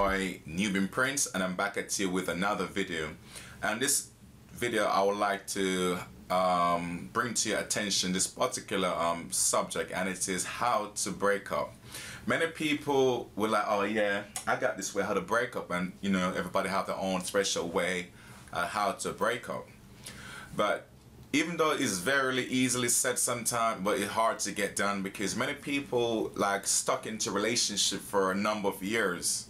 boy Newbin Prince, and I'm back at you with another video. And this video I would like to bring to your attention this particular subject, and it is how to break up. Many people will like, oh yeah, I got this way how to break up, and you know, everybody have their own special way how to break up. But even though it's very easily said sometimes, but it's hard to get done because many people like stuck into relationship for a number of years,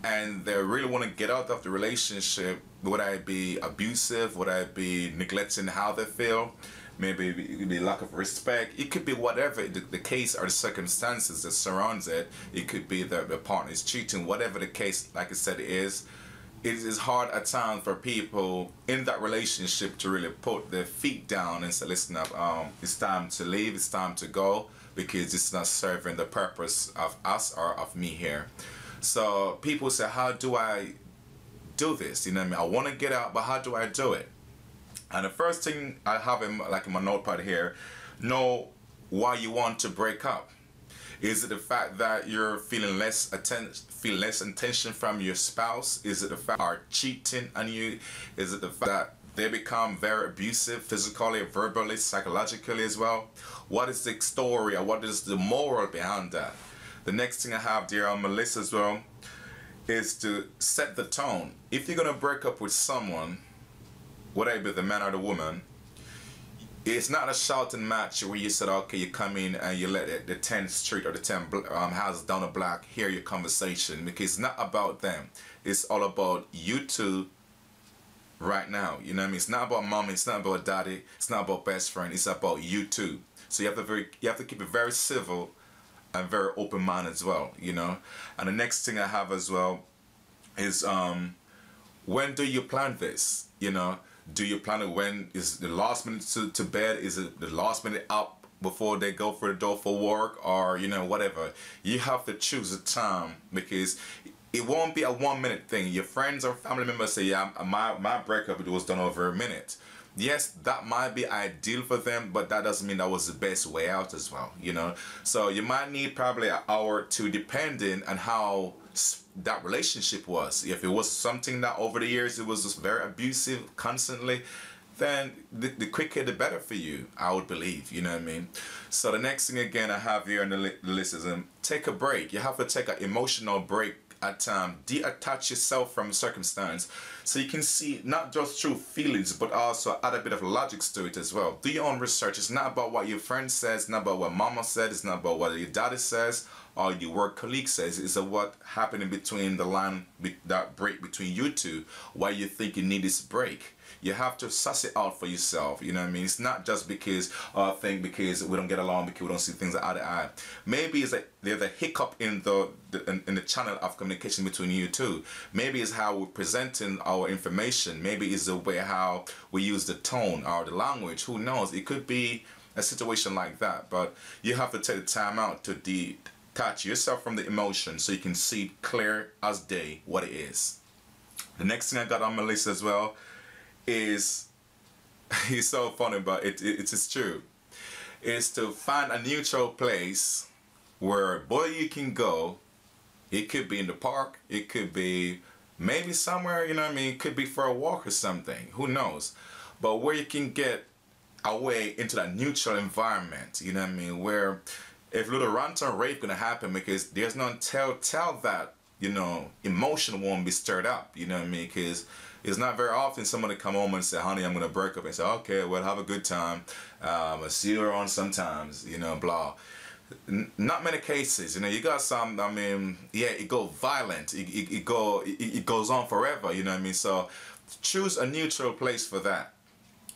and they really want to get out of the relationship. Would I be abusive? Would I be neglecting how they feel? Maybe it could be lack of respect. It could be whatever the case or the circumstances that surrounds it. It could be that the partner is cheating. Whatever the case, like I said, it is hard at times for people in that relationship to really put their feet down and say, listen up, it's time to leave, it's time to go, because it's not serving the purpose of us or of me here. So people say, how do I do this? You know what I mean? I want to get out, but how do I do it? And the first thing I have in my notepad here, know why you want to break up. Is it the fact that you're feeling less attention from your spouse? Is it the fact are cheating on you? Is it the fact that they become very abusive physically, verbally, psychologically as well? What is the story, or what is the moral behind that? The next thing I have there on my list as well is to set the tone. If you're gonna break up with someone, whether it be the man or the woman, it's not a shouting match where you said, okay, you come in and you let the 10th street or the 10 houses down the block hear your conversation, because it's not about them. It's all about you two right now. You know what I mean? It's not about mommy, it's not about daddy, it's not about best friend, it's about you two. So you have to keep it very civil and very open mind as well, you know. And the next thing I have as well is when do you plan this? You know, do you plan it when is the last minute to bed? Is it the last minute up before they go for the door for work, or you know, whatever? You have to choose a time, because it won't be a 1 minute thing. Your friends or family members say, yeah, my breakup, it was done over a minute. Yes, that might be ideal for them, but that doesn't mean that was the best way out as well, you know. So you might need probably an hour or two, depending on how that relationship was. If it was something that over the years it was just very abusive constantly, then the quicker the better for you, I would believe, you know what I mean? So the next thing again I have here on the list is take a break. You have to take an emotional break at time. Detach yourself from circumstance so you can see not just true feelings, but also add a bit of logic to it as well. Do your own research. It's not about what your friend says, it's not about what mama said, it's not about what your daddy says or your work colleague says. It's what happened in between the line, that break between you two, why you think you need this break. You have to suss it out for yourself, you know what I mean? It's not just because I think because we don't get along, because we don't see things eye to eye. Maybe it's like there's a hiccup in the channel of communication between you two. Maybe it's how we're presenting our information. Maybe it's the way how we use the tone or the language. Who knows? It could be a situation like that. But you have to take the time out to detach yourself from the emotion so you can see clear as day what it is. The next thing I got on my list as well is, it's so funny, but it is true, is to find a neutral place where boy you can go. It could be in the park, it could be maybe somewhere, you know what I mean, it could be for a walk or something, who knows, but where you can get away into that neutral environment, you know what I mean, where if little rant or rave gonna happen, because there's no tell that, you know, emotion won't be stirred up, you know what I mean, because it's not very often somebody come home and say, honey, I'm gonna break up, and say, okay, well, have a good time, I'll see you around sometimes, you know, blah. Not many cases, you know. You got some, I mean, yeah, it go violent, it goes on forever, you know what I mean. So choose a neutral place for that.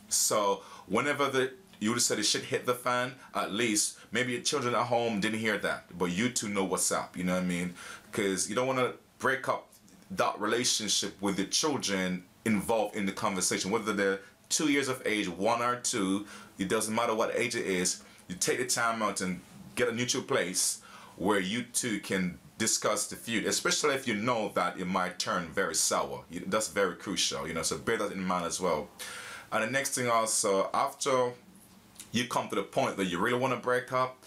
So whenever you would say the shit hit the fan, at least maybe your children at home didn't hear that, but you two know what's up, you know what I mean? Because you don't want to break up that relationship with the children involved in the conversation, whether they're 2 years of age, 1 or 2, it doesn't matter what age it is. You take the time out and get a neutral place where you two can discuss the feud, especially if you know that it might turn very sour. That's very crucial, you know, so bear that in mind as well. And the next thing also, after you come to the point that you really want to break up,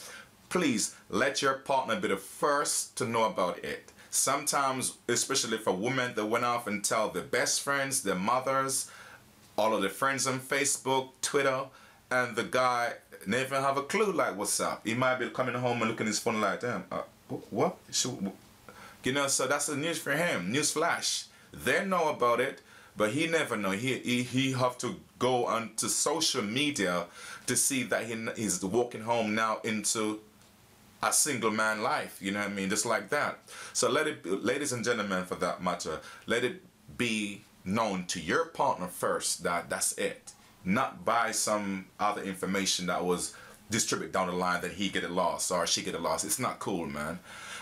please let your partner be the first to know about it. Sometimes, especially for women, they went off and tell their best friends, their mothers, all of their friends on Facebook, Twitter, and the guy never have a clue like what's up. He might be coming home and looking at his phone like, damn, what? You know, so that's the news for him. News flash. They know about it, but he never know. He have to go onto social media to see that he's walking home now into a single man life. You know what I mean? Just like that. So let it, ladies and gentlemen, for that matter, let it be known to your partner first that that's it. Not by some other information that was distributed down the line that he get it lost or she get it lost. It's not cool, man.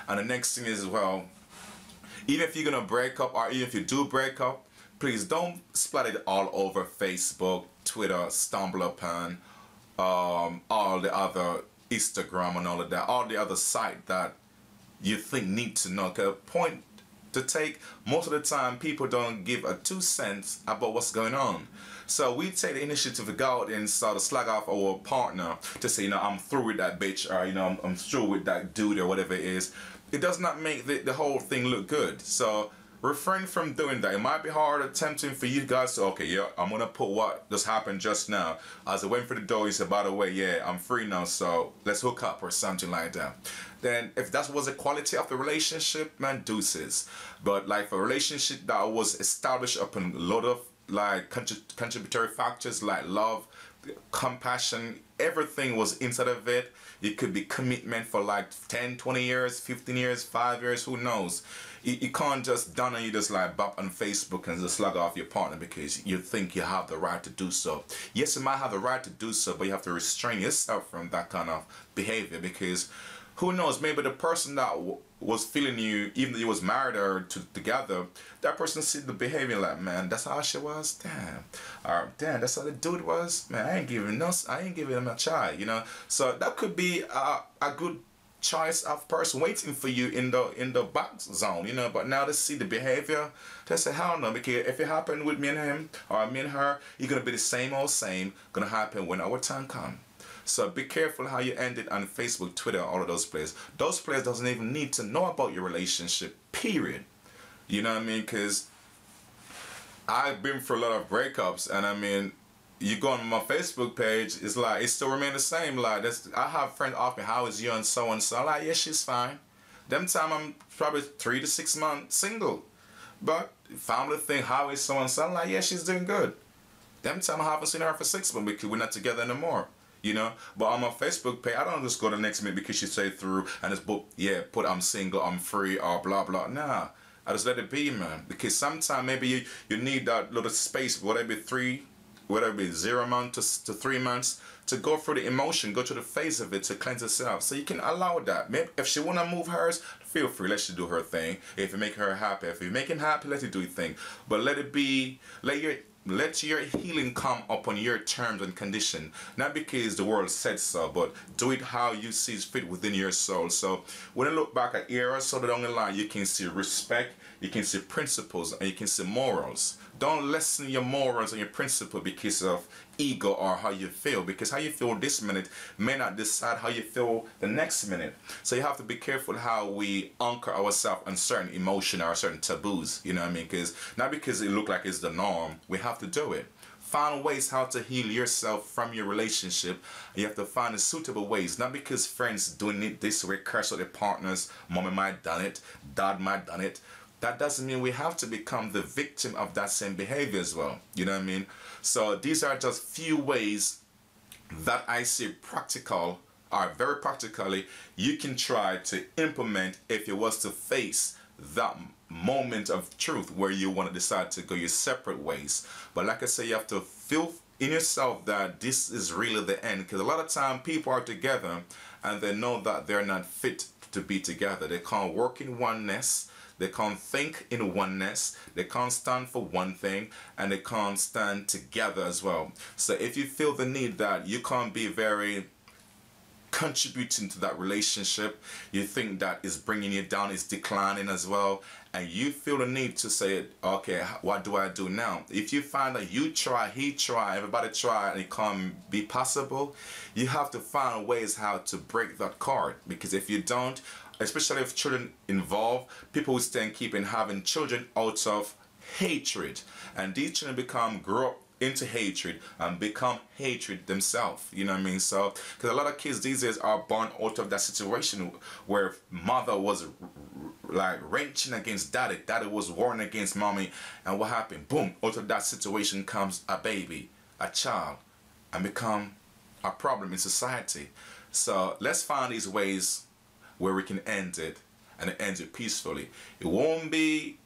And the next thing is, well, even if you're gonna break up, or even if you do break up, please don't splat it all over Facebook, Twitter, stumble upon, all the other Instagram and all of that, all the other site that you think need to know. Cause point to take, most of the time people don't give a 2 cents about what's going on. So we take the initiative to go out and start to slag off our partner to say, you know, I'm through with that bitch, or, you know, I'm through with that dude, or whatever it is. It does not make the whole thing look good. So refrain from doing that. It might be hard or tempting for you guys to, okay, yeah, I'm gonna put what just happened just now. As I went for the door, he said, by the way, yeah, I'm free now, so let's hook up or something like that. Then if that was the quality of the relationship, man, deuces. But like a relationship that was established upon a lot of like contributory factors like love, compassion, everything was inside of it. It could be commitment for like 10, 20 years, 15 years, 5 years, who knows. You can't just done and you just like bop on Facebook and just slug off your partner because you think you have the right to do so. Yes, you might have the right to do so, but you have to restrain yourself from that kind of behavior, because who knows, maybe the person that was feeling you, even though you was married or together, that person see the behavior like, man, that's how she was, damn, or damn, that's how the dude was, man, I ain't giving him a try, you know. So that could be a good choice of person waiting for you in the box zone, you know. But now they see the behavior, they say, hell no, because if it happened with me and him or me and her, it's gonna be the same old same, gonna happen when our time comes. So be careful how you end it on Facebook, Twitter, all of those places. Those places doesn't even need to know about your relationship, period. You know what I mean? Because I've been through a lot of breakups, and I mean, you go on my Facebook page, it's like, it still remains the same. Like, I have friends ask me, how is you and so and so? I'm like, yeah, she's fine. Them time I'm probably 3 to 6 months single. But family thing, how is so and so? I'm like, yeah, she's doing good. Them time I haven't seen her for 6 months because we're not together anymore. You know, but on my Facebook page, I don't just go to the next minute because she say through and just put I'm single, I'm free, or blah blah. Nah, I just let it be, man. Because sometimes maybe you need that little space, whatever it be 0 months to 3 months, to go through the emotion, go through the phase of it, to cleanse itself. So you can allow that. Maybe if she wanna move hers, feel free, let she do her thing. If you make her happy, if you make him happy, let it do your thing. But let your healing come upon your terms and condition, not because the world said so, but do it how you see fit within your soul. So when you look back at eras so down the line, you can see respect, you can see principles, and you can see morals. Don't lessen your morals and your principle because of ego or how you feel, because how you feel this minute may not decide how you feel the next minute. So you have to be careful how we anchor ourselves on certain emotion or certain taboos, you know what I mean? Because not because it look like it's the norm, we have to do it. Find ways how to heal yourself from your relationship. You have to find the suitable ways, not because friends doing it this way, curse out their partners, mommy might done it, dad might done it. That doesn't mean we have to become the victim of that same behavior as well. You know what I mean? So these are just few ways that I see practical, or very practically, you can try to implement if you was to face that moment of truth where you want to decide to go your separate ways. But like I say, you have to feel in yourself that this is really the end, because a lot of time people are together and they know that they're not fit to be together. They can't work in oneness. They can't think in oneness, they can't stand for one thing, and they can't stand together as well. So if you feel the need that you can't be very contributing to that relationship, you think that is bringing you down, is declining as well, and you feel the need to say, okay, what do I do now? If you find that you try, he try, everybody try, and it can't be possible, you have to find ways how to break that cord. Because if you don't, especially if children involved, people will tend keeping having children out of hatred, and these children grow up into hatred and become hatred themselves. You know what I mean? So because a lot of kids these days are born out of that situation where mother was like wrenching against daddy, daddy was warring against mommy, and what happened? Boom, out of that situation comes a baby, a child, and become a problem in society. So let's find these ways where we can end it, and end it peacefully. It won't be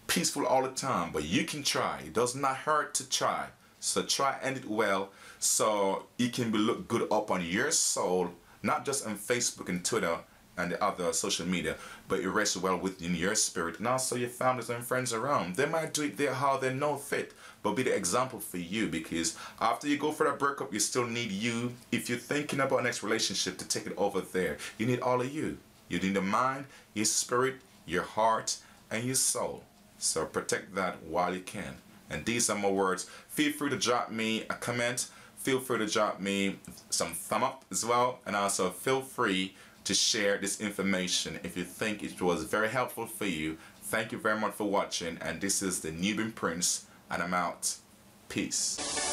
peaceful all the time, but you can try. It does not hurt to try. So try end it well, so it can be look good up on your soul, not just on Facebook and Twitter and the other social media, but it rests well within your spirit, and also your families and friends around. They might do it there how they know fit, but be the example for you, because after you go for that breakup, you still need you. If you're thinking about next relationship, to take it over there, you need all of you. You need the mind, your spirit, your heart, and your soul. So protect that while you can. And these are my words. Feel free to drop me a comment. Feel free to drop me some thumb up as well. And also feel free to share this information if you think it was very helpful for you. Thank you very much for watching. And this is the Nubian Prince, and I'm out. Peace.